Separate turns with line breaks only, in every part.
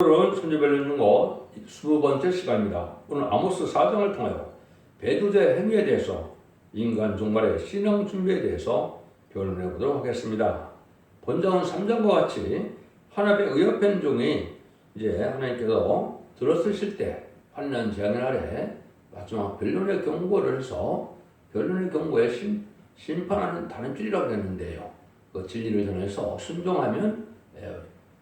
오늘은 천주별능고 20번째 시간입니다. 오늘 아모스 4장을 통하여 배두제 행위에 대해서 인간 종말의 신앙 준비에 대해서 변론해 보도록 하겠습니다. 본장은 3장과 같이 하나님의 의협한 종이 이제 하나님께서 들어쓰실 때 환난 재앙의 날에 마지막 변론의 경고를 해서 변론의 경고에 심판하는 다른 진리라고 했는데요. 그 진리를 전해서 순종하면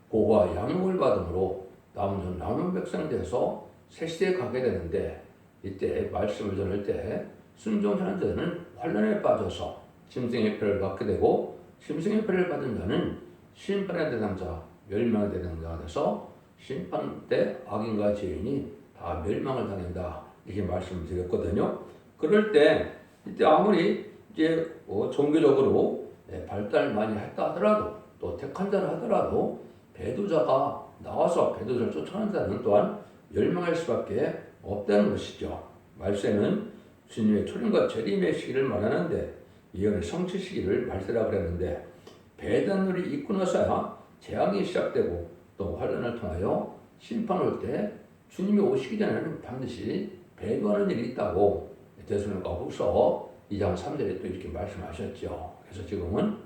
보호와 양육을 받음으로 남은 백성이 돼서 새 시대에 가게 되는데, 이때 말씀을 전할 때 순종하는 자는 환난에 빠져서 짐승의 표를 받게 되고, 짐승의 표를 받은 자는 심판의 대상자, 멸망의 대상자가 돼서 심판 때 악인과 죄인이 다 멸망을 당한다, 이렇게 말씀을 드렸거든요. 그럴 때 이때 아무리 이제 종교적으로 발달을 많이 했다 하더라도, 또 택한 자를 하더라도 배도자가 나와서 배도자를 쫓아가는 자는 또한 멸망할 수밖에 없다는 것이죠. 말세는 주님의 초림과 재림의 시기를 말하는데, 예언의 성취 시기를 말세라고 그랬는데, 배단물이 있고 나서야 재앙이 시작되고 또 환난을 통하여 심판 올 때 주님이 오시기 전에는 반드시 배도하는 일이 있다고 데살로니가 후서 2장 3절에 또 이렇게 말씀하셨죠. 그래서 지금은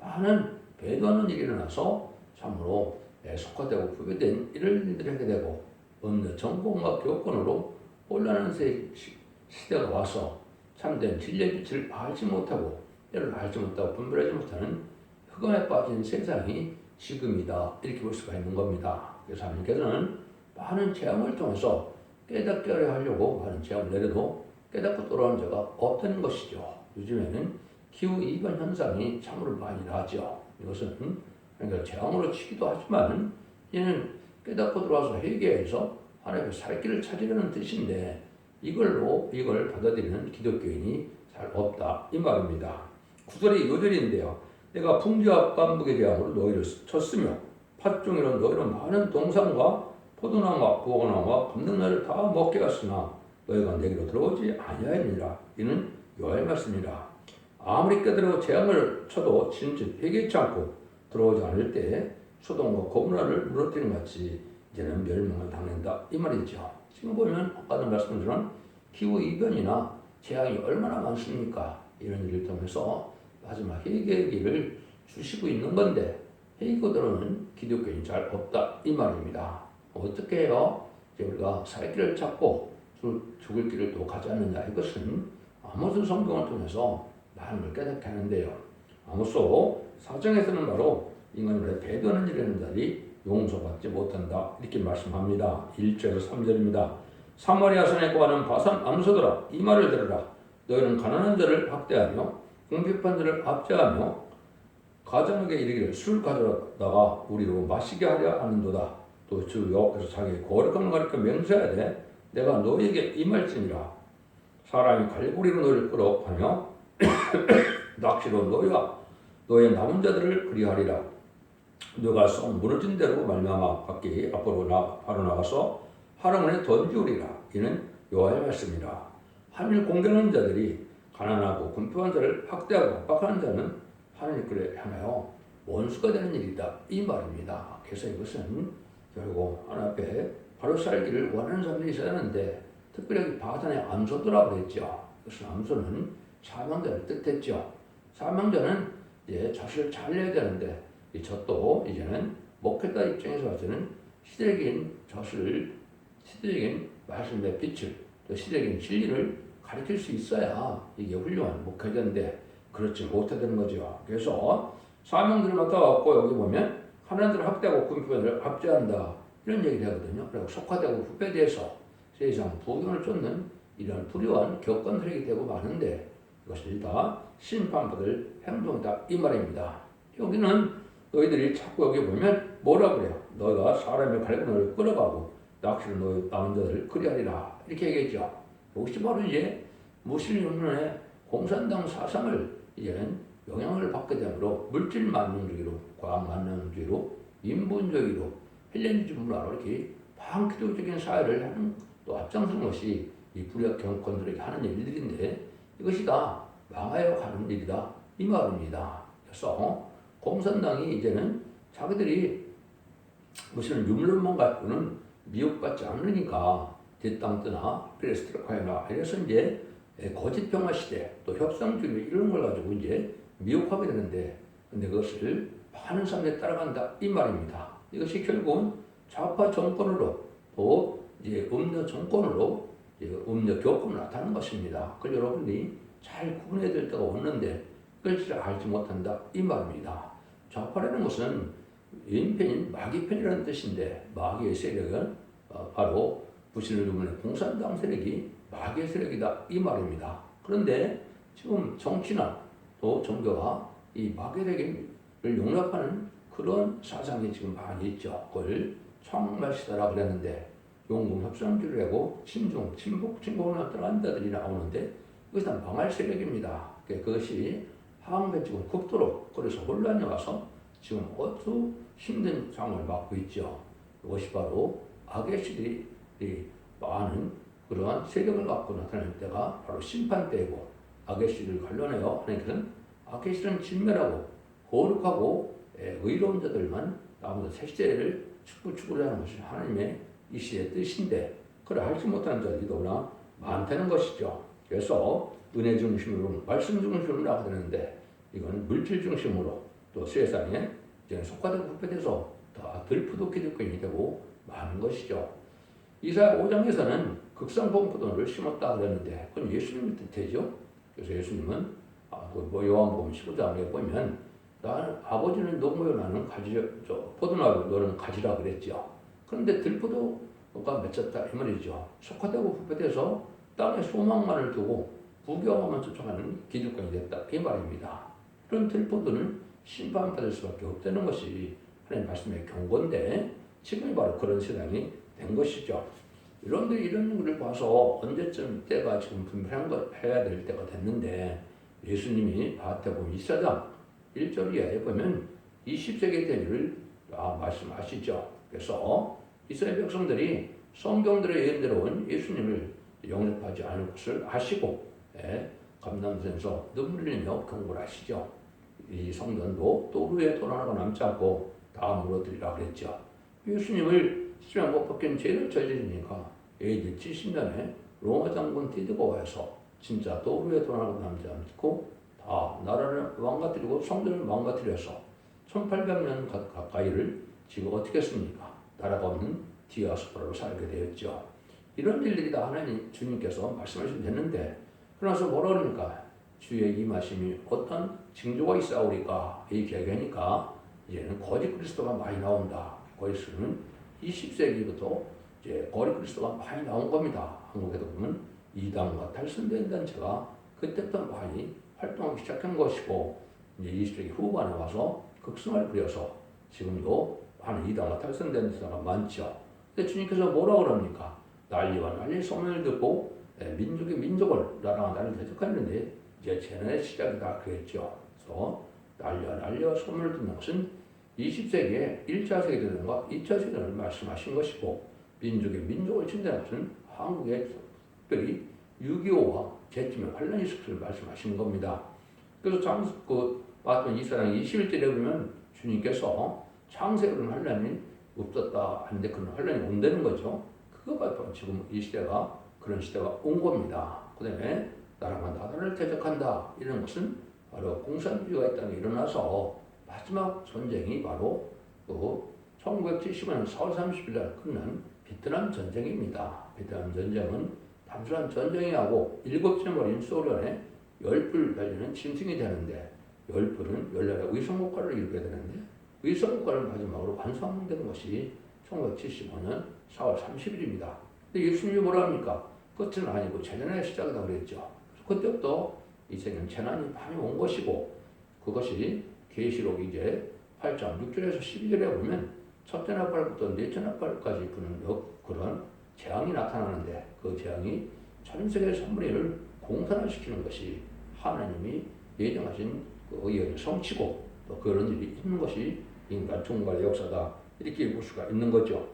많은 배도하는 일이 일어나서 참으로 속화되고 부패된 이런 일들이 하게 되고, 어느 정권과 교권으로 혼란한 시대가 와서 참된 진리의 빛을 알지 못하고 때를 알지 못하고 분별하지 못하는 흑암에 빠진 세상이 지금이다, 이렇게 볼 수가 있는 겁니다. 그래서 하나님께서는 많은 재앙을 통해서 깨닫게 하려고 많은 재앙을 내려도 깨닫고 돌아오는 자가 없다는 것이죠. 요즘에는 기후이변 현상이 참으로 많이 나죠. 이것은 그러니까 재앙으로 치기도 하지만 얘는 깨닫고 들어와서 회개해서 하나님의 살 길을 찾으려는 뜻인데, 이걸 받아들이는 기독교인이 잘 없다, 이 말입니다. 구절이 요절인데요. 내가 풍지와 깐북의 재앙으로 너희를 쳤으며 팥종이로 너희는 많은 동산과 포도나무와 부화나무와 감람나무를 다 먹게 했으나 너희가 내게로 들어오지 아니하였느니라. 이는 여호와의 말씀이라. 아무리 깨달고 재앙을 쳐도 진짜 회개치 않고 들어오지 않을 때 소돔과 고모라를 무너뜨린 같이 이제는 멸망을 당한다, 이 말이죠. 지금 보면 아까도 말씀드린 기후이변이나 재앙이 얼마나 많습니까? 이런 일을 통해서 마지막 회개의 길을 주시고 있는 건데, 회개거들은 기독교인이 잘 없다, 이 말입니다. 어떻게 해요? 이제 우리가 살 길을 찾고 죽을 길을 또 가지 않느냐, 이것은 아모스 성경을 통해서 많은 걸 깨닫게 하는데요. 아모스 4장에서는 바로 인간을 배도하는 일을 하는 자들이 용서받지 못한다, 이렇게 말씀합니다. 1절에서 3절입니다. 사마리아 산에 거하는 바산 암소들아, 이 말을 들으라. 너희는 가난한 자를 학대하며 궁핍한 자를 압제하며 가장에게 이르기를 술 가져다가 우리로 마시게 하려 하는도다. 또 주 여호와께서 자기의 거룩함을 가리켜 맹세해야 돼. 내가 너희에게 임할지니라. 사람이 갈고리로 너희를 끌어가며 낚시로 너희의 남은 자들을 그리하리라. 너가 썩 무너진 대로 말미암아 밖에 앞으로 바로 나가서 하나님을 던지우리라. 이는 여호와의 말씀이라. 하늘 공경하는 자들이 가난하고 궁핍한 자를 학대하고 압박하는 자는 하나님께 향하여 원수가 되는 일이다, 이 말입니다. 그래서 이것은 결국 하나님 앞에 바로 살기를 원하는 사람들이 있어야 하는데, 특별히 바산의 암소들라고 그랬죠. 그래서 암소는 사명자를 뜻했죠. 사명자는 이제 젖을 잘 내야 되는데, 이 젖도 이제는 먹겠다 입장에서 봐서는 시대적인 젖을, 시대적인 말씀의 빛을, 또 시대적인 진리를 가르칠 수 있어야 이게 훌륭한 목회자인데 그렇지 못하는 거죠. 그래서 사명들을 맡아갖고 여기 보면 하나님들을 학대하고 궁핍한들을 압제한다, 이런 얘기를 하거든요. 그리고 속화되고 후배돼서 세상 부경을 쫓는 이런 불의한 격건들에게 되고 마는데, 이것을 다 심판받을 행동이다, 이 말입니다. 여기는 너희들이 자꾸 여기 보면 뭐라 그래요? 너희가 사람의 갈고리를 끌어가고 낚시로 너희 남은 자들을 그리하리라, 이렇게 얘기했죠. 이것이 바로 이제 무슬림의 공산당 사상을 이제는 영향을 받게 되므로 물질 만능주의로, 과학 만능주의로, 인본주의로, 헬레니즘 문화로 이렇게 반기독적인 사회를 하는, 또 앞장서는 것이 이 불의학 경건들에게 하는 일들인데, 이것이 다 망하여 가는 일이다, 이 말입니다. 그래서 공산당이 이제는 자기들이 무슨 유물론만 갖고는 미혹받지 않으니까 뒷땅 뜨나 페레스트로카이나 이래서 이제 거짓평화 시대 또 협상주의 이런 걸 가지고 이제 미혹하게 되는데, 근데 그것을 많은 사람들이 따라간다 이 말입니다. 이것이 결국은 좌파 정권으로 또 이제 음녀 정권으로 음녀 교권으로 나타나는 것입니다. 그걸 여러분이 잘 구분해야 될 때가 없는데 그걸 잘 알지 못한다 이 말입니다. 좌파라는 것은 왼편인 마귀편이라는 뜻인데, 마귀의 세력은 바로 부신을 유문의 공산당 세력이 마귀의 세력이다 이 말입니다. 그런데 지금 정치나 또 종교가 이 마귀의 세력을 용납하는 그런 사상이 지금 많이 있죠. 그걸 청말시다라고 그랬는데, 용궁 협상주의라고 친중, 친북, 친공을 따라간 자들이 나오는데 그것이 다 망할 세력입니다. 그것이 한국에 지금 극도로 그래서 혼란이 와서 지금 아주 힘든 상황을 맞고 있죠. 이것이 바로 악의 시들이 많은 그러한 세력을 갖고 나타날 때가 바로 심판 때이고, 악의 시를 관련해요. 하나님께서는 악의 시는 진멸하고 거룩하고 의로운 자들만 남은 새 시대를 축구를 하는 것이 하나님의 이 시대의 뜻인데, 그걸 알지 못하는 자들이 너무나 많다는 것이죠. 그래서 은혜 중심으로 말씀 중심으로 나가야 되는데, 이건 물질 중심으로 또 세상에 속화되고 부패돼서 다 들푸도기득권이 되고 많은 것이죠. 이사야 5장에서는 극성봉포도를 심었다 그랬는데 그건 예수님의 뜻이죠. 그래서 예수님은 요한복음 15장에 보면 나는 아버지는 농부요 나는 가지, 포도나무 너는 가지라 그랬죠. 그런데 들포도가 맺혔다 이 말이죠. 속화되고 부패돼서 땅에 소망만을 두고 부경화만 쫓아가는 기득권이 됐다 이 말입니다. 그런 들포도는 심판받을 수밖에 없다는 것이 하나님 말씀의 경고인데, 지금이 바로 그런 세상이 된 것이죠. 여러분들이 이런 것을 봐서 언제쯤 때가 지금 분명한 걸 해야 될 때가 됐는데, 예수님이 마태복음 24장 1절 이하에 보면 20세기 되기를 말씀하시죠. 그래서 이스라엘 백성들이 성경들의 예언대로 온 예수님을 영접하지 않을 것을 아시고 감람산에서 눈물 흘리며 경고를 하시죠. 이 성전도 또 후에 돈 하나가 남지 않고 다 물어드리라 그랬죠. 예수님을 십자가에 못 박힌 죄를 저지르니까 AD 70년에 로마 장군 디드가 와서 진짜 또 후에 돈 하나가 남지 않고 다 나라를 망가뜨리고 성전을 망가뜨려서 1800년 가까이를 지금 어떻게 했습니까? 나라가 없는 디아스포라로 살게 되었죠. 이런 일들이 다 하나님 주님께서 말씀하시면 됐는데, 그러나서 뭐라 그러니까 주의 임하심이 어떤 징조가 있사오리까 이렇게 얘기하니까 이제는 거짓 그리스도가 많이 나온다. 거짓은 20세기부터 이제 거짓 그리스도가 많이 나온 겁니다. 한국에도 보면 이단과 탈선된 단체가 그때부터 많이 활동하기 시작한 것이고, 이제 20세기 후반에 와서 극성을 부려서 지금도 많은 이단과 탈선된 단체가 많죠. 근데 주님께서 뭐라 그럽니까? 난리와 난리 소문을 듣고 민족이 민족을 나라가 나를 대적하는데 이제 재난의 시작이다 그랬죠. 그래서 난리와 소문을 듣는 것은 20세기에 1차 세계대전과 2차 세계대전을 말씀하신 것이고, 민족의 민족을 침대하는 것은 한국의 특별히 6.25와 제쯤에 환란이 있을 것을 말씀하신 겁니다. 그래서 마태복음 24장 21절에 보면 주님께서 창세로는 환란이 없었다 하는데 그런 환란이 온다는 거죠. 그거가 지금 이 시대가 그런 시대가 온 겁니다. 그 다음에 나라가 나라를 대적한다 이런 것은 바로 공산주의가 이 땅에 일어나서 마지막 전쟁이 바로 1975년 4월 30일 날 끝난 베트남 전쟁입니다. 베트남 전쟁은 단순한 전쟁이 하고 7째 머리인 소련에 10불 달리는 짐승이 되는데, 10불은 열나라의 의성국가를 이루게 되는데, 의성국가를 마지막으로 완성되는 것이 1975년 4월 30일입니다. 근데 예수님이 뭐라 합니까? 끝은 아니고 재난의 시작이라고 그랬죠. 그때부터 이제는 재난이 많이 온 것이고, 그것이 계시록 이제 8장 6절에서 12절에 보면 첫째 나팔부터 넷째 나팔까지 부는 그런 재앙이 나타나는데, 그 재앙이 전 세계 선물을 공산화시키는 것이 하나님이 예정하신 그 의의 성취고, 또 그런 일이 있는 것이 인간 종말의 역사다 이렇게 볼 수가 있는 거죠.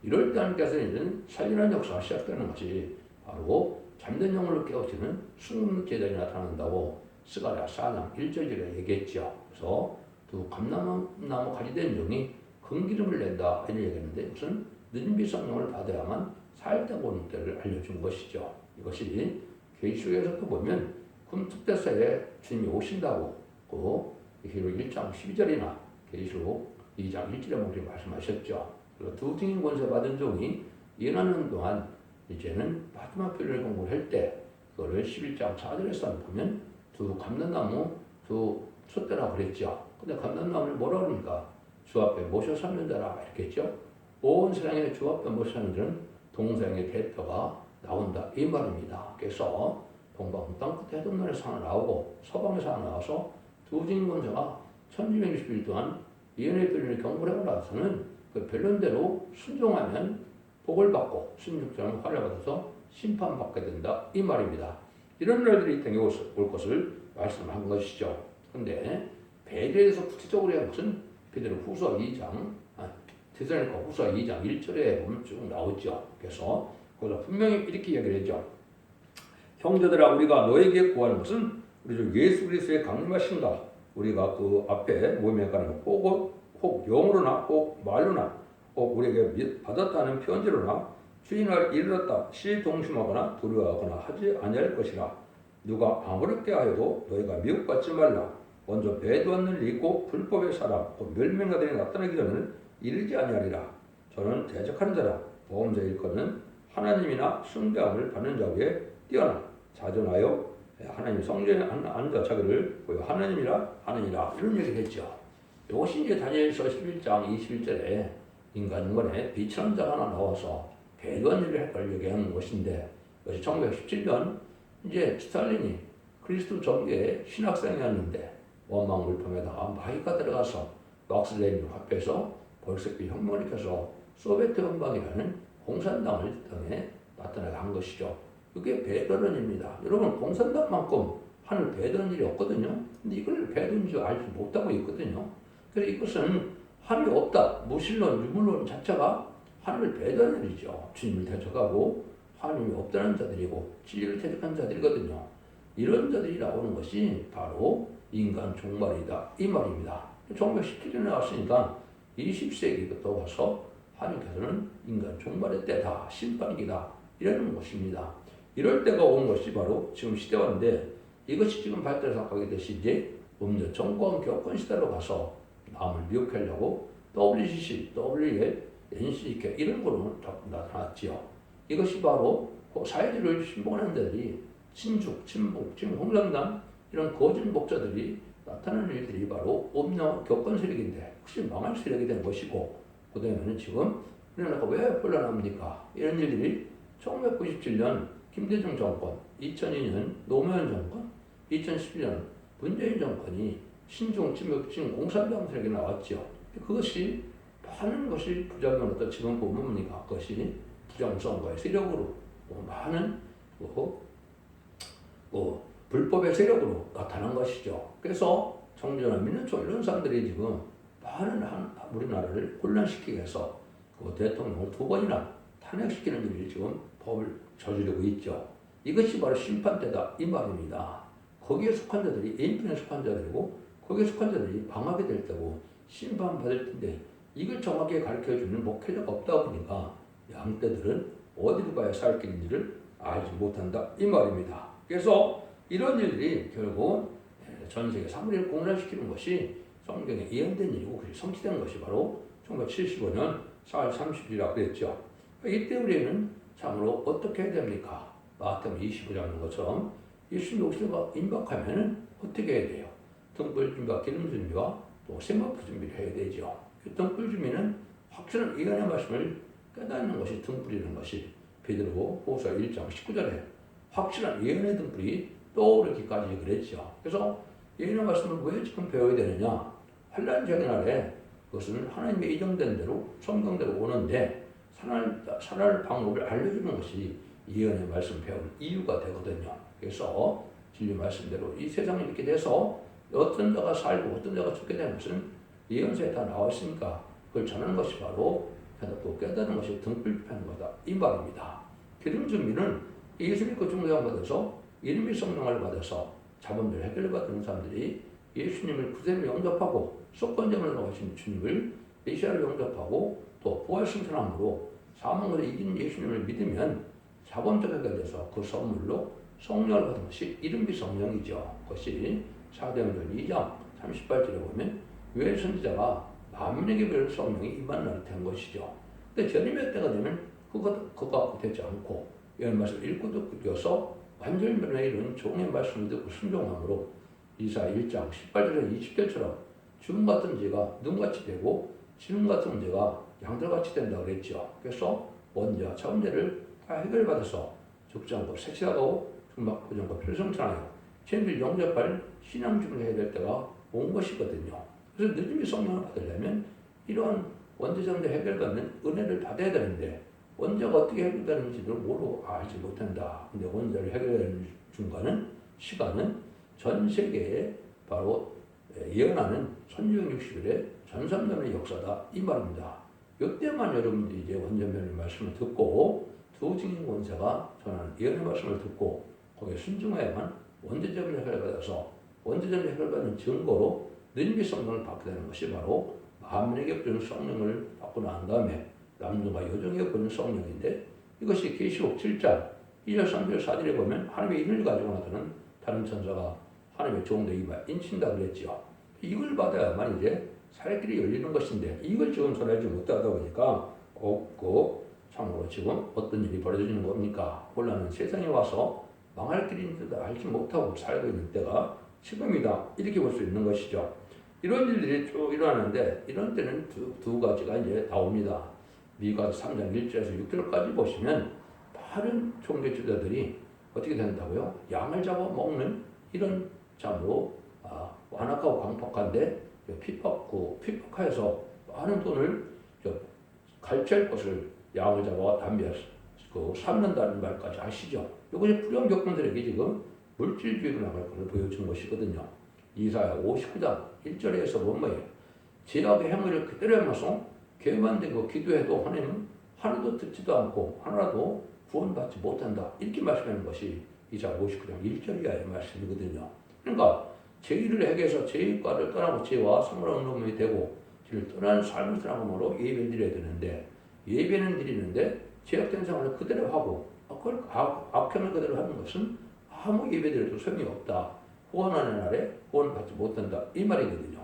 이럴 때 하나님께서는 살리는 역사가 시작되는 것이 바로 잠든 영혼을 깨우치는 순금 제단이 나타난다고 스가랴 4장 1절에 얘기했죠. 그래서 두 감나무 가지된 영이 큰 기름을 낸다 이런 얘기했는데 무슨 느림빛 성령을 받아야만 살 때가 오는 때를 알려준 것이죠. 이것이 계시록에서도 보면 금특대사에 주님이 오신다고 계시록 1장 12절이나 계시록 2장 1절에 목이 말씀하셨죠. 그리고 두 증인 권세 받은 종이 예언하는 동안 이제는 마지막 표를 공부할 때 그거를 11장 4절에서 보면 두 감람나무 두 촛대라고 그랬죠. 근데 감람나무를 뭐라 그럽니까? 주 앞에 모셔 삼는 자라 이렇게 했죠. 온 세상에 주 앞에 모셔 삼는 자는 동생의 대표가 나온다 이 말입니다. 그래서 동방 땅끝에 해동론에서 하나 나오고 서방에서 하나 나와서 두 증인 권세가 1260일 동안 예언의 변론을 경고하고 나서는 그 변론대로 순종하면 복을 받고 순종자는 화를 받아서 심판받게 된다 이 말입니다. 이런 날들이 이 땅에 올 것을 말씀한 것이죠. 그런데 배려에서 구체적으로 한 것은 베드로후서 2장 데살로니가 후서 2장 1절에 보면 쭉 나오죠. 그래서 거기서 분명히 이렇게 이야기를 했죠. 형제들아 우리가 너에게 구하는 것은 우리 주 예수 그리스도의 강림하신가 우리가 그 앞에 모임에 가는 혹 영으로나 혹 말로나 혹 우리에게 받았다는 편지로나 주인을 이르렀다 시 동심하거나 두려워하거나 하지 아니할 것이라. 누가 아무렇게 하여도 너희가 미혹받지 말라. 먼저 배도하는 일이 있고 불법의 사람 곧 멸명자들이 나타나기 전에는 이르지 아니하리라. 저는 대적하는 자라. 보험자 일거는 하나님이나 숭배함을 받는 자 위에 뛰어나 자존하여 하나님 성전에 앉아 자기를 보여 하나님이라 하느니라 이런 얘기를 했죠. 이것이 이제 다니엘서 11장 21절에 인간권에 비천한 자가 하나 나와서 배도한 일을 할 걸 얘기하는 것인데 이것이 1917년 이제 스탈린이 그리스도 정교의 신학생이었는데 원망불평에다가 마이가 들어가서 막스레인을 합해서 볼셰비크 혁명을 일으켜서 소비에트 연방이라는 공산당을 땅에 나타나게 한 것이죠. 그게 배도론입니다. 여러분 공산당만큼 하늘 배도는 일이 없거든요. 근데 이걸 배도인 줄 알지 못하고 있거든요. 그래서 이것은 하늘이 없다. 무신론, 유물론 자체가 하늘을 배도하는 일이죠. 주님을 대적하고 하나님이 없다는 자들이고 진리를 대적한 자들이거든요. 이런 자들이 나오는 것이 바로 인간 종말이다 이 말입니다. 1917년에 나왔으니까 20세기부터 와서 하나님께서는 인간 종말의 때다 심판기다 이러는 것입니다. 이럴 때가 온 것이 바로 지금 시대화인데 이것이 지금 발달해서 가게 되시 이제 음료 정권 교권 시대로 가서 남을 미혹하려고 WCC, WL, NCK 이런 거로 나타났지요. 이것이 바로 사회주의를 신봉하는 자들이 친죽, 친북, 지금 홍상당 이런 거짓 목자들이 나타나는 일들이 바로 음료 교권 세력인데 혹시 망할 세력이 된 것이고 그 다음에는 지금 우리나라가 왜 혼란합니까? 이런 일들이 1997년 김대중 정권, 2002년 노무현 정권, 2011년 문재인 정권이 신중, 친북, 공산당 세력이 나왔죠. 그것이 많은 것이 부작용으로 지금 보면 뭡니까? 그것이 부정선거의 세력으로 많은 불법의 세력으로 나타난 것이죠. 그래서 정전화 민노총 이런 사람들이 지금 많은 우리나라를 혼란시키기 위해서 그 대통령을 2번이나 탄핵시키는 일이 지금 법을 저지르고 있죠. 이것이 바로 심판대다 이 말입니다. 거기에 속한 자들이 A편에 속한 자들이고 거기에 속한 자들이 방하게 될 때고 심판받을 텐데 이걸 정확하게 가르쳐주는 목회자가 없다 보니까 양떼들은 어디로 가야 살 길인지를 알지 못한다 이 말입니다. 그래서 이런 일들이 결국 전 세계 3분의 1 공란시키는 것이 성경에 예언된 일이고 그것이 성취된 것이 바로 1975년 4월 30일이라고 그랬죠. 이때 우리는 참으로 어떻게 해야 됩니까? 마태복음 25장인 것처럼 예수님 오시가 임박하면 어떻게 해야 돼요? 등불 준비와 기름 준비와 또 세마포 준비를 해야 되죠. 그 등불 준비는 확실한 예언의 말씀을 깨닫는 것이 등불이라는 것이 베드로후서 1장 19절에 확실한 예언의 등불이 떠오르기까지 그랬죠. 그래서 예언의 말씀을 왜 지금 배워야 되느냐? 환란적인 날에 그것은 하나님의 예정된 대로 성경대로 오는데 살아날 방법을 알려주는 것이 예언의 말씀 배울 이유가 되거든요. 그래서 진리 말씀대로 이 세상에 이렇게 돼서 어떤 자가 살고 어떤 자가 죽게 되는 것은 예언서에 다 나와 있으니까 그걸 전하는 것이 바로 깨닫는 것이 등불 펴는 거다 이 말입니다. 기름 준비는 예수 믿고 중보장 받아서 이름의 성령을 받아서 자본들 해결받는 사람들이 예수님을 구세로 영접하고 속건점을 나오신 주님을 메시아를 영접하고 또 부활 승천함으로 사망으로 이긴 예수님을 믿으면 자본적 해결돼서 그 선물로 성령을 받은 것이 이른비 성령이죠. 그것이 사도행전 2장 30절에 보면 유엘 선지자가 만민에게 베를 성령이 임한 날이 된 것이죠. 근데 재림의 때가 되면 그거 되지 않고 이런 말씀을 읽고 듣고서 완전히 변화에 이르는 종의 말씀을 듣고 순종함으로 이사야 1장 18절에 20절처럼 죽음 같은 죄가 눈같이 되고 지름 같은 죄가 양들같이 된다고 그랬죠. 그래서 원죄와 차원죄를 다 해결받아서 죽지 않고 색시하고 중막부지 않고 필성천하여 죄를 영접할 신앙주를 해야 될 때가 온 것이거든요. 그래서 늦음이 성령을 받으려면 이러한 원죄정죄 해결받는 은혜를 받아야 되는데 원죄가 어떻게 해결되는지를 모르고 알지 못한다. 근데 원죄를 해결하는 중간은 시간은 전 세계에 바로 예언하는 1660일의 전삼년의 역사다 이 말입니다. 이때만 여러분들이 이제 원전변의 말씀을 듣고 두 증인 권세가 전하는 예언의 말씀을 듣고 거기에 순종해야만 원죄점을 해결받아서 원죄점을 해결받는 증거로 능비 성령을 받게 되는 것이 바로 만민에게 부는 성령을 받고 난 다음에 남녀가 여종에게 부는 성령인데 이것이 계시록 7장 2절 3절 4절에 보면 하나님의 인을 가지고 나타나는 다른 천사가 하나님의 종들에게 인친다 그랬죠. 이걸 받아야만 이제 살길이 열리는 것인데 이걸 지금 전하지 못하다 보니까 없고 참으로 지금 어떤 일이 벌어지는 겁니까? 곤란한 세상에 와서 망할 길인 줄 알지 못하고 살고 있는 때가 지금이다 이렇게 볼 수 있는 것이죠. 이런 일들이 쭉 일어나는데 이런 때는 두 가지가 이제 나옵니다. 미가 3장 1절에서 6절까지 보시면 다른 종교 지도자들이 어떻게 된다고요? 양을 잡아먹는 이런 참으로 완악하고 광폭한데 피박하여서 많은 돈을 갈취할 것을 양을 잡아 담배에서 삼는다는 말까지 아시죠? 이것이 불량 격분들에게 지금 물질주의로 나갈 것을 보여준 것이거든요. 이사야 59장 1절에서 본 뭐예요? 죄악의 행위를 그대로 행해서 교만되고 기도해도 하나님은 하나도 듣지도 않고 하나라도 구원받지 못한다. 이렇게 말씀하는 것이 이사야 59장 1절이야의 말씀이거든요. 그러니까 죄를 해결해서 죄과를 떠나고 죄와 상관없는 놈이 되고 죄를 떠나는 삶을 살아감으로 예배를 드려야 되는데 예배는 드리는데 죄악된 생활을 그대로 하고 그걸 악행을 그대로 하는 것은 아무 예배드려도 소용이 없다. 구원하는 날에 구원받지 못한다. 이 말이거든요.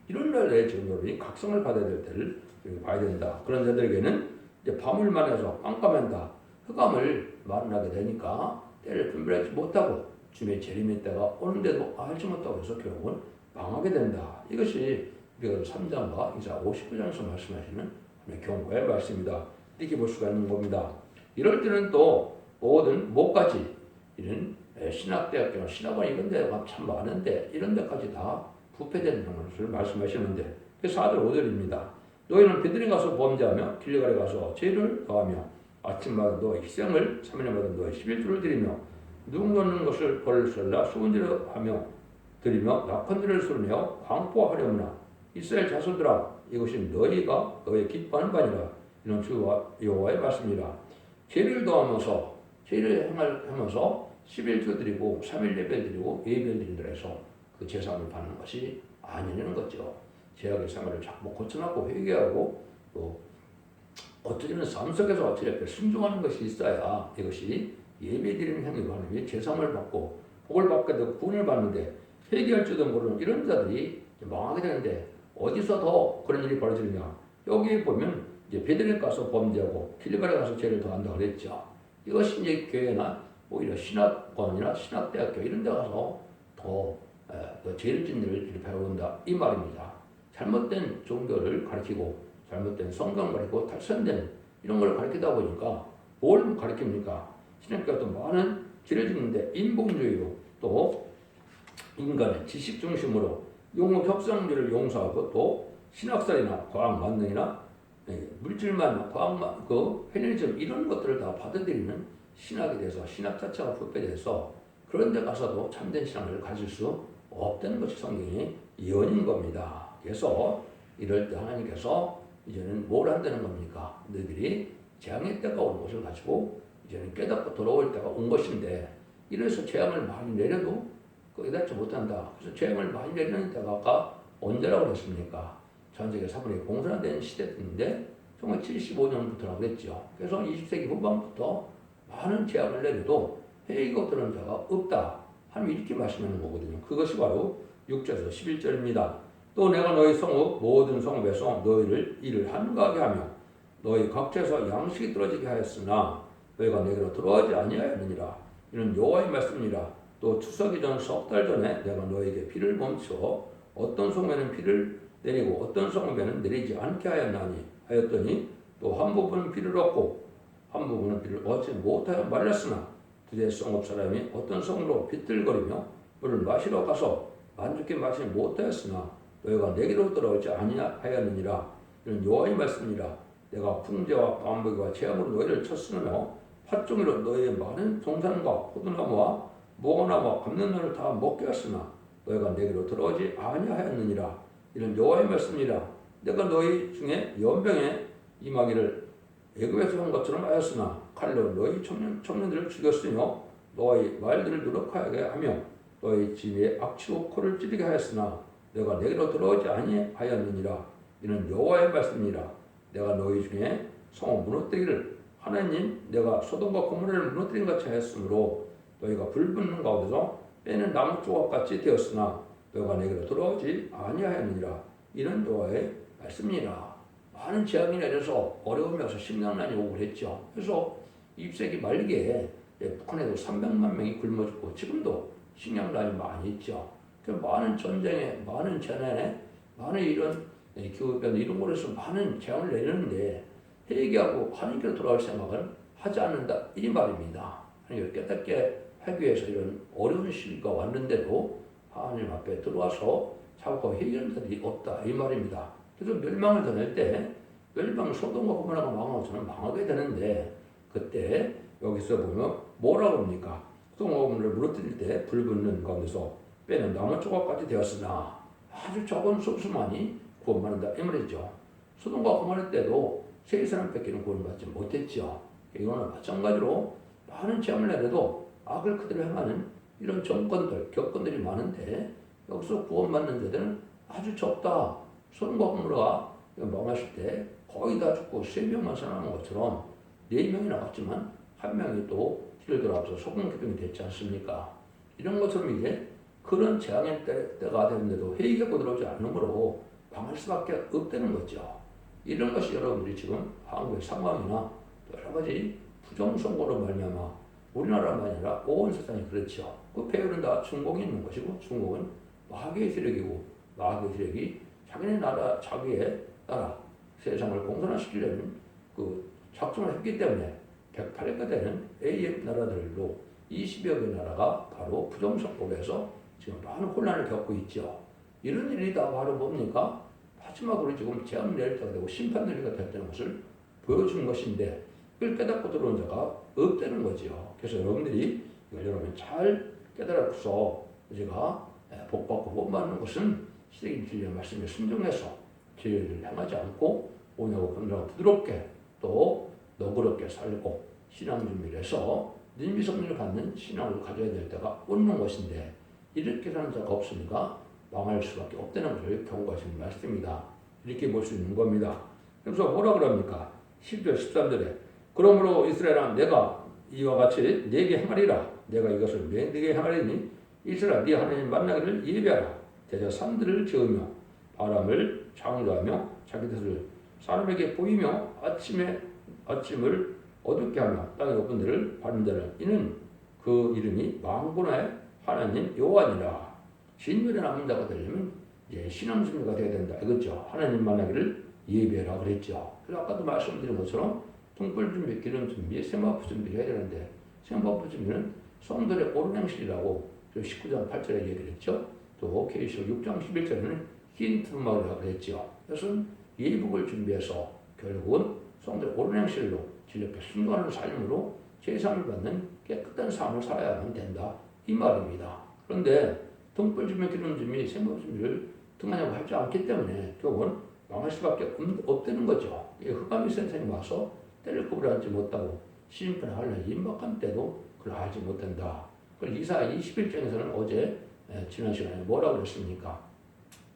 이런 날에 지금 여러분이 각성을 받아야 될 때를 봐야 된다. 그런 자들에게는 이제 밤을 만나서 깜깜한다. 흑암을 만나게 되니까 때를 분별하지 못하고 주님의 재림의 때가 오는데도 알지 못하고 해서 결국은 망하게 된다. 이것이 우리가 3장과 이사 59장에서 말씀하시는 경고의 말씀입니다. 이렇게 볼 수가 있는 겁니다. 이럴 때는 또 모든 뭐까지 이런 신학대학교나 신학원 이런 데가 참 많은데 이런 데까지 다 부패되는 것을 말씀하시는데 그 4절 5절입니다. 너희는 베들레헴 가서 범죄하며 길르갈에 가서 죄를 더하며 아침마다 너의 희생을 3일마다 너의 11조를 드리며 누룩 넣는 것을 벌을 썰라 수은지를 하며 드리며 낙헌들을 수르며 광포하려무나 이스라엘 자손들아 이것이 너희가 너의 기뻐하는 바니라. 이런 주 여호와의 말씀이라. 죄를 더하면서 죄를 행하면서 11조 드리고 3일 예배 드리고 예배를 드린다 해서 그 제사함을 받는 것이 아니라는 거죠. 죄악의 생활을 자꾸 고쳐나고 회개하고 또 어쩌면 삶 속에서 어찌됐든 순종하는 것이 있어야 이것이 예배드리는 행위가 하나님의 제사함을 받고 복을 받게 되고 구원을 받는데 회개할 줄도 모르는 이런 자들이 망하게 되는데 어디서 더 그런 일이 벌어지느냐? 여기 보면 이제 베들레헴 가서 범죄하고 길르갈에 가서 죄를 더한다고 그랬죠. 이것이 이제 교회나 오히려 신학원이나 신학대학교 이런 데 가서 더 죄를 짓는 일을 배운다 이 말입니다. 잘못된 종교를 가르치고 잘못된 성경을 가르치고 탈선된 이런 걸 가르치다 보니까 뭘 가르칩니까? 신학교가 또 많은 죄를 짓는데 인본주의로 또 인간의 지식 중심으로 용어 협상들을 용서하고 또 신학살이나 과학 만능이나 물질만 과학만 페미니즘 이런 것들을 다 받아들이는 신학에 대해서 신학 자체가 부패돼서 그런 데 가서도 참된 신앙을 가질 수 없다는 것이 성경의 예언인 겁니다. 그래서 이럴 때 하나님께서 이제는 뭘 한다는 겁니까? 너희들이 재앙의 때가 온 것을 가지고 이제는 깨닫고 돌아올 때가 온 것인데 이래서 재앙을 많이 내려도 깨닫지 못한다. 그래서 재앙을 많이 내리는 때가 아까 언제라고 그랬습니까? 전 세계 3분의 1 공산화된 시대인데 1975년부터라고 그랬죠. 그래서 20세기 후반부터 많은 제약을 내려도 회의가 드는 자가 없다. 하나님 이렇게 말씀하는 거거든요. 그것이 바로 6절에서 11절입니다. 또 내가 너희 성읍 모든 성읍에서 너희를 일을 한가하게 하며 너희 각처에서 양식이 떨어지게 하였으나 너희가 내게로 들어오지 아니하였느니라. 이는 여호와의 말씀이니라. 또 추석이 전 석 달 전에 내가 너희에게 비를 멈춰 어떤 성읍에는 비를 내리고 어떤 성읍에는 내리지 않게 하였더니 또 한 부분은 비를 얻고 한 부분은 비를 얻지 못하여 말렸으나 두세 성읍 사람이 어떤 성으로 비틀거리며 물을 마시러 가서 만족히 마시지 못하였으나 너희가 내게로 돌아오지 아니하였느니라. 이는 여호와의 말씀이니라. 내가 풍제와 반복과 재앙으로 너희를 쳤으며 팥종이로 너희의 많은 동산과 포도나무와 무화과나무와 감람나무를 다 먹게 하였으나 너희가 내게로 들어오지 아니하였느니라. 이는 여호와의 말씀이니라. 내가 너희 중에 연병에 임하기를 애굽에서 한 것처럼 하였으나 칼로 너희 청년들을 죽였으며 너희 말들을 누룩하게 하며 너희 집에 악취로 코를 찌르게 하였으나 내가 내게로 들어오지 아니하였느니라. 이는 여호와의 말씀이니라. 내가 너희 중에 성을 무너뜨리기를 하나님 내가 소돔과 고모라를 무너뜨린 같이 하였으므로 너희가 불붙는 가운데서 빼는 나무 조각같이 되었으나 너희가 내게로 돌아오지 아니하였느니라. 이는 여호와의 말씀이니라. 많은 재앙이 내려서 어려움이 와서 식량난이 오고 그랬죠. 그래서 20세기 말기에 북한에도 300만 명이 굶어 죽고 지금도 식량난이 많이 있죠. 많은 전쟁에, 많은 재난에, 많은 이런 기후변화 이런 거로 해서 많은 재앙을 내리는데 회개하고 하나님께로 돌아올 생각은 하지 않는다 이 말입니다. 하나님을 깨닫게 하기 위해서 이런 어려운 시기가 왔는데도 하나님 앞에 들어와서 자꾸 회개하는 자들이 없다 이 말입니다. 그래서 멸망을 전할 때 멸망 소돔과 고모라가 망하고 저는 망하게 되는데 그때 여기서 보면 뭐라고 합니까? 소돔과 고모라를 무너뜨릴 때 불 붙는 가운데서 빼는 나무 조각까지 되었으나 아주 적은 소수만이 구원받는다 이 말이죠. 소돔과 고모라 때도 세 사람밖에는 구원받지 못했죠. 이거는 마찬가지로 많은 재앙을 내려도 악을 그대로 행하는 이런 정권들, 격권들이 많은데 여기서 구원받는 자들은 아주 적다. 소돔과 고모라가 망했을 때 거의 다 죽고 3명만 살아남은 것처럼 4명이 나왔지만 1명이 또 뒤를 돌아서 소금 기둥이 됐지 않습니까? 이런 것처럼 이제 그런 재앙의 때가 되는데도 회개하고 들어오지 않으므로 망할 수밖에 없다는 거죠. 이런 것이 여러분들이 지금 한국의 상황이나 여러 가지 부정선거로 말미암아 우리나라만 아니라 온 세상이 그렇죠. 그 배율은 다 중공이 있는 것이고 중공은 마귀의 세력이고 마귀의 세력이 자기네 나라, 자기의 나라, 세상을 공산화시키려는 그 작정을 했기 때문에 108개가 되는 AF 나라들로 20여 개 나라가 바로 부정선거에서 지금 많은 혼란을 겪고 있죠. 이런 일이 다 바로 뭡니까? 마지막으로 지금 재앙 내릴 때가 되고 심판 내릴 때가 됐다는 것을 보여준 것인데 그걸 깨닫고 들어온 자가 없다는 거죠. 그래서 여러분들이 여러분 잘 깨달아서 우리가 복받고 본받는 것은 시대인 진리의 말씀에 순종해서 진리를 향하지 않고 오냐고 건강하고 부드럽게 또 너그럽게 살고 신앙 준비를 해서 님이 성령을 받는 신앙을 가져야 될 때가 오는 것인데 이렇게 사는 자가 없으니까 망할 수밖에 없다는 것을 경고하시는 말씀입니다. 이렇게 볼 수 있는 겁니다. 그래서 뭐라 그럽니까? 10절 13절에 그러므로 이스라엘아 내가 이와 같이 네게 행하리라. 내가 이것을 네게 행하리니 이스라엘 네 하나님 만나기를 예배하라. 대저 산들을 저으며 바람을 창조하며 자기 뜻을 사람에게 보이며 아침을 어둡게 하며 땅의 높은 데를 바른 데를 이는 그 이름이 만군의 하나님 여호와니라. 진멸에 남은 자가 되려면 이제 신앙 준비가 돼야 된다 이거죠. 하나님 만나기를 예배하라 그랬죠. 그래서 아까도 말씀드린 것처럼 등불 준비, 기름 준비, 세마포 준비를 해야 되는데 세마포 준비는 성들의 옳은 행실이라고 19장 8절에 얘기를 했죠. 또 계시록 6장 11절에는 흰 두루마리라고 그랬죠. 그것은 예복을 준비해서 결국은 성들의 옳은 행실로 진리께 순종하는 삶으로 제상을 받는 깨끗한 삶을 살아야만 된다 이 말입니다. 그런데 등불 준비, 기름 준비, 세마포 준비를 등하냐고 하지 않기 때문에 결국은 망할 수밖에 없다는 거죠. 흑암이 선생이 와서 때를 구분하지 못하고 심판을 하려는 임박한 때도 그걸 알지 못한다. 그걸 이사야 21장에서는 어제 지난 시간에 뭐라고 그랬습니까?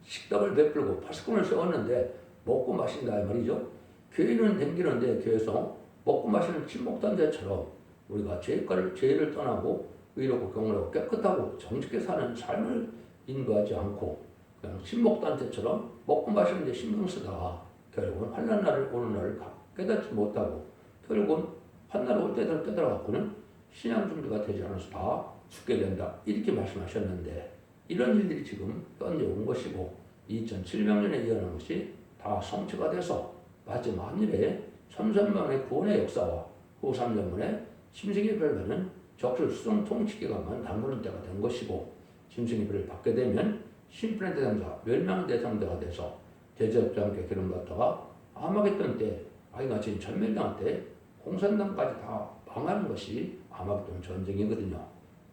식덕을 베풀고 파수꾼을 세웠는데 먹고 마신다 이 말이죠. 교회는 댕기는데 교회에서 먹고 마시는 친목단체처럼 우리가 죄를 떠나고 의롭고 경건하고 깨끗하고 정직하게 사는 삶을 인도하지 않고 그냥 친목단체처럼 먹고 마시는 데 신경 쓰다가 결국은 환난 날을 오는 날을 깨닫지 못하고 결국은 환난 올 때를 깨달아갖고는 신앙 준비가 되지 않아서 다 죽게 된다 이렇게 말씀하셨는데 이런 일들이 지금 현재 온 것이고 2700년에 이어난 것이 다 성취가 돼서 마지막 한 일에 3,000만의 구원의 역사와 후 3년만에 짐승의 별을 받는 적실 수동 통치기관만 담그는 때가 된 것이고 짐승의 별을 받게 되면 심판의 대상자, 멸망의 대상자가 돼서 대접자 함께 기름받다가 아마겟돈 때 아이가 지금 전멸당할 때 공산당까지 다 망하는 것이 아마겟돈 전쟁이거든요.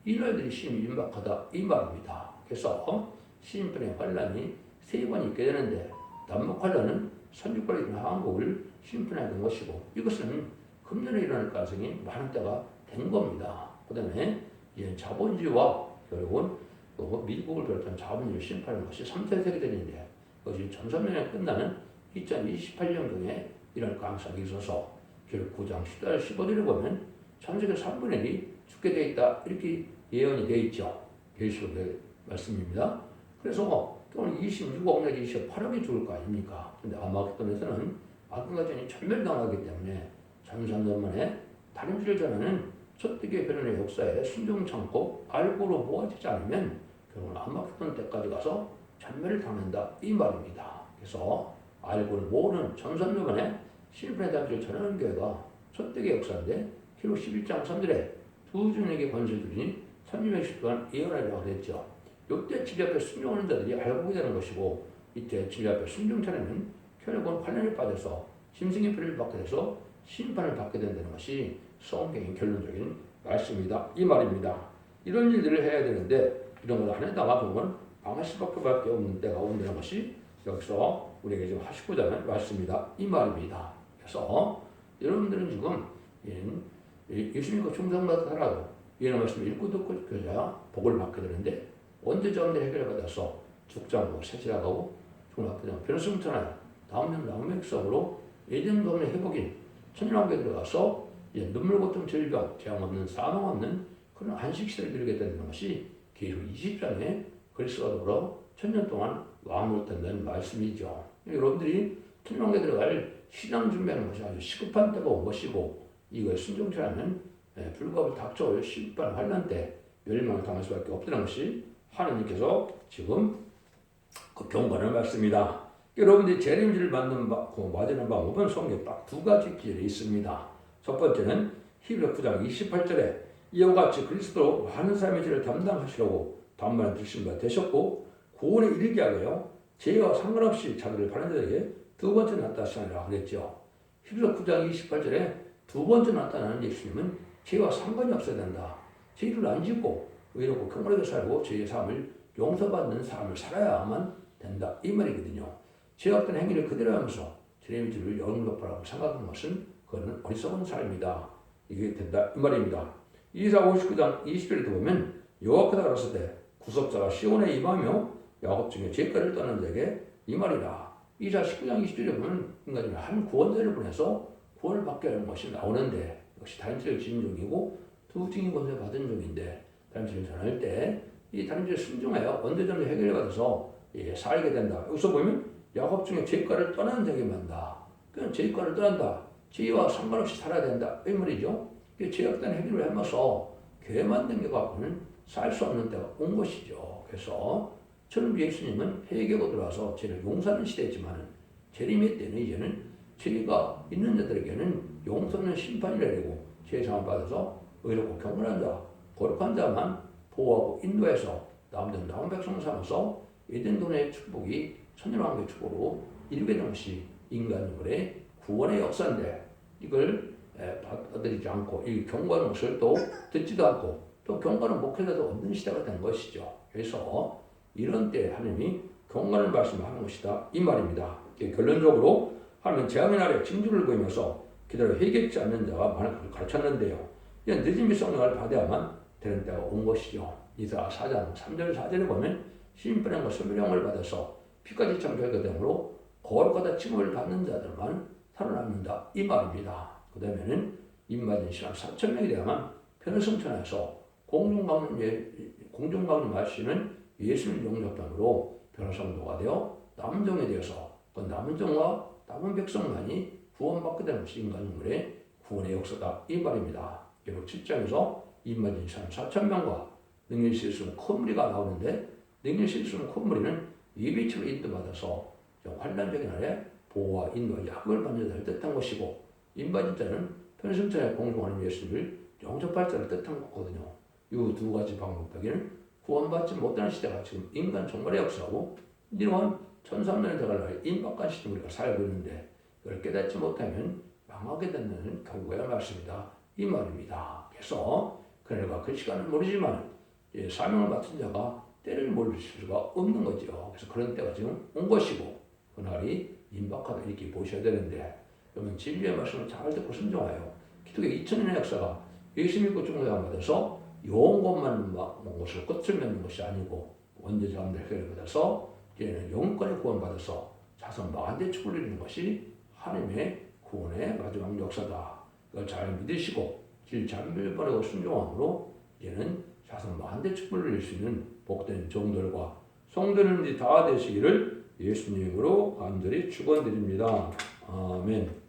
이 날들이 심히 임박하다 이 말입니다. 그래서 심판의 환란이 세 번 있게 되는데 남북 환란은 선주권에 있는 한국을 심판하게 된 것이고 이것은 금년에 일어날 가능성이 많은 때가 된 겁니다. 그 다음에 이제 자본주의와 결국은 또 미국을 비롯한 자본주의를 심판하는 것이 3차 세계대전인데 그것이 전선면에 끝나는 2028년경에 일어날 가능성이 있어서 결국 9장 10절 15절에 보면 전세계 3분의 1이 죽게 되어 있다 이렇게 예언이 되어 있죠. 계시록의 말씀입니다. 그래서 오늘 26억 내지 28억이 죽을 거 아닙니까? 근데 아마겟돈에서는 아근가전이 전멸당하기 때문에 33년 만에 다림질을 전하는 첫대기의 변론의 역사에 순종 참고 알고로 모아지지 않으면 결국은 아마겟돈 때까지 가서 전멸을 당한다 이 말입니다. 그래서 알고를 모으는 1300년 만에 심판의 다림질을 전하는 교회가 첫대기의 역사인데 기록 11장 3절에 두 주님에게 권세를 주니 360 동안 예언하리라고 그랬죠. 이때 진리 앞에 순종하는 자들이 알고 되는 것이고 이때 진리 앞에 순종치 않으면 결국은 환난에 빠져서 짐승의 피를 받게 돼서 심판을 받게 된다는 것이 성경의 결론적인 말씀이다 이 말입니다. 이런 일들을 해야 되는데 이런 걸 안 해다가 보면 망할 수밖에 없는 때가 온다는 것이 여기서 우리에게 지금 하시고자 하는 말씀이다 이 말입니다. 그래서 여러분들은 지금 예수님과 충성받아 살아도 이런 말씀 읽고 듣고 교자 복을 받게 되는데 언제 저런데 해결받아서 죽장하고 세실하고 중학교장 변승천하여 다음년 남맥성으로 예전범의 회복인 천년왕국에 들어가서 눈물 고통 질병 재앙 없는 사망 없는 그런 안식시를 누리게 되는 것이 계시록 20장에 그리스도와 더불어 천년 동안 왕으로 된다는 말씀이죠. 여러분들이 천년왕국에 들어갈 신앙 준비하는 것이 아주 시급한 때가 온 것이고 이거에 순종치 않으면 불법을 닥쳐올 심판 환난 때 멸망을 당할 수밖에 없다는 것이 하나님께서 지금 그 경고하는 말씀입니다. 여러분들이 재림질을 맞는 방법은 성경에 딱 두 가지 기절이 있습니다. 첫 번째는 히브리 9장 28절에 이와 같이 그리스도로 많은 삶의 죄를 담당하시려고 단번에 들으신 바 되셨고 구원에 이르게 하여 죄와 상관없이 자기를 바른 자에게 두 번째 나타나시니라 그랬죠. 히브리 9장 28절에 두 번째 나타나는 예수님은 죄와 상관이 없어야 된다. 죄를 안 짓고 의롭고 경건하게 살고 죄의 삶을 용서받는 삶을 살아야만 된다 이 말이거든요. 죄 없던 행위를 그대로 하면서 주님의 죄를 영접하라고 생각하는 것은 그거는 어리석은 삶이다. 이게 된다 이 말입니다. 이사 59장 20절에 보면 여호와께서 가라사대 때 구속자가 시온에 임하며 야곱 중에 죄가를 떠난 자에게 이 말이라. 이사 19장 20절에 보면 인간이 한 구원자를 보내서 구원을 받게 하는 것이 나오는데 역시 다림질을 지은 종이고 두 증인 권세 받은 종인데 다림질을 전할 때 이 다림질을 순종하여 언제든지 해결해 받아서 살게 된다. 여기서 보면 야곱 중에 죄가를 떠나는 자에게 만다. 그냥 죄가를 떠난다. 죄와 상관없이 살아야 된다. 이 말이죠. 죄 없던 해결을 하면서 교회 만든 게 갖고는 살 수 없는 때가 온 것이죠. 그래서 저는 예수님은 회개하고 들어와서 죄를 용서하는 시대지만은 재림의 때는 이제는 죄가 있는 자들에게는 용서는 심판이 내리고 죄 사함을 받아서 의롭고 경건한 자, 거룩한 자만 보호하고 인도해서 남들 나온 백성 삼아서 에덴동의 축복이 천년왕국의 축복으로 이루게 되는 것이 인간의 구원의 역사인데 이걸 받아들이지 않고 이 경고하는 것을 또 듣지도 않고 또 경고하는 목회자도 없는 시대가 된 것이죠. 그래서 이런 때 하나님이 경고하는 말씀을 하는 것이다 이 말입니다. 결론적으로 하나님은 재앙의 날에 징조를 보이면서 기다려 회개치 않는 자가 많을 것을 가르쳤는데요. 이런 늦은 성령을 받아야만 되는 때가 온 것이죠. 이사 4장 3절 4절에 보면 심판과 소멸형을 받아서 피까지 창조하게 되므로 거울보다 징벌을 받는 자들만 살아남는다 이 말입니다. 그 다음에는 입맞은 신앙 4,000명에 대한 변호성천에서 공중강림하시는 예수를 용접함으로 변호성도가 되어 남은 종에 대해서 그 남은 종과 남은 백성만이 구원받게 되는 것이 인간의 구원의 역사다 이 말입니다. 기록 7장에서 입맞은 신앙 4,000명과 능력이 실수는 큰 무리가 나오는데 능력이 실수는 큰 무리는 예비치로 인도받아서 환란적인 날에 보호와 인도와 약을 받는 자를 뜻한 것이고 인받은 자는 편성천에 공동하는 예수를 영접할 자를 뜻한 거거든요. 이 두 가지 방법 밖에는 구원받지 못하는 시대가 지금 인간 종말의 역사고 이러한 1300년 대갈 임박한 시대 우리가 살고 있는데 이걸 깨닫지 못하면 망하게 되는 경고야 말씀이다 이 말입니다. 그래서 그날과 그 시간은 모르지만 사명을 맡은 자가 때를 모를 수가 없는 거죠. 그래서 그런 때가 지금 온 것이고 그날이 임박하다 이렇게 보셔야 되는데 그러면 진리의 말씀을 잘 듣고 순종하여 기독의 2000년의 역사가 예수 믿고 중보함 받아서 용 것만 온 것을 끝을 맺는 것이 아니고 원죄 자원들 해결을 받아서 이제는 영권의 구원 받아서 자선 만대 축을 이루는 것이 하나님의 구원의 마지막 역사다. 그걸 잘 믿으시고 질 잘못 보내고 순종함으로 이제는 자선 만대 축을 이룰 수 있는 복된 종들과 성도님들이 다 되시기를 예수님으로 간절히 축원드립니다. 아멘.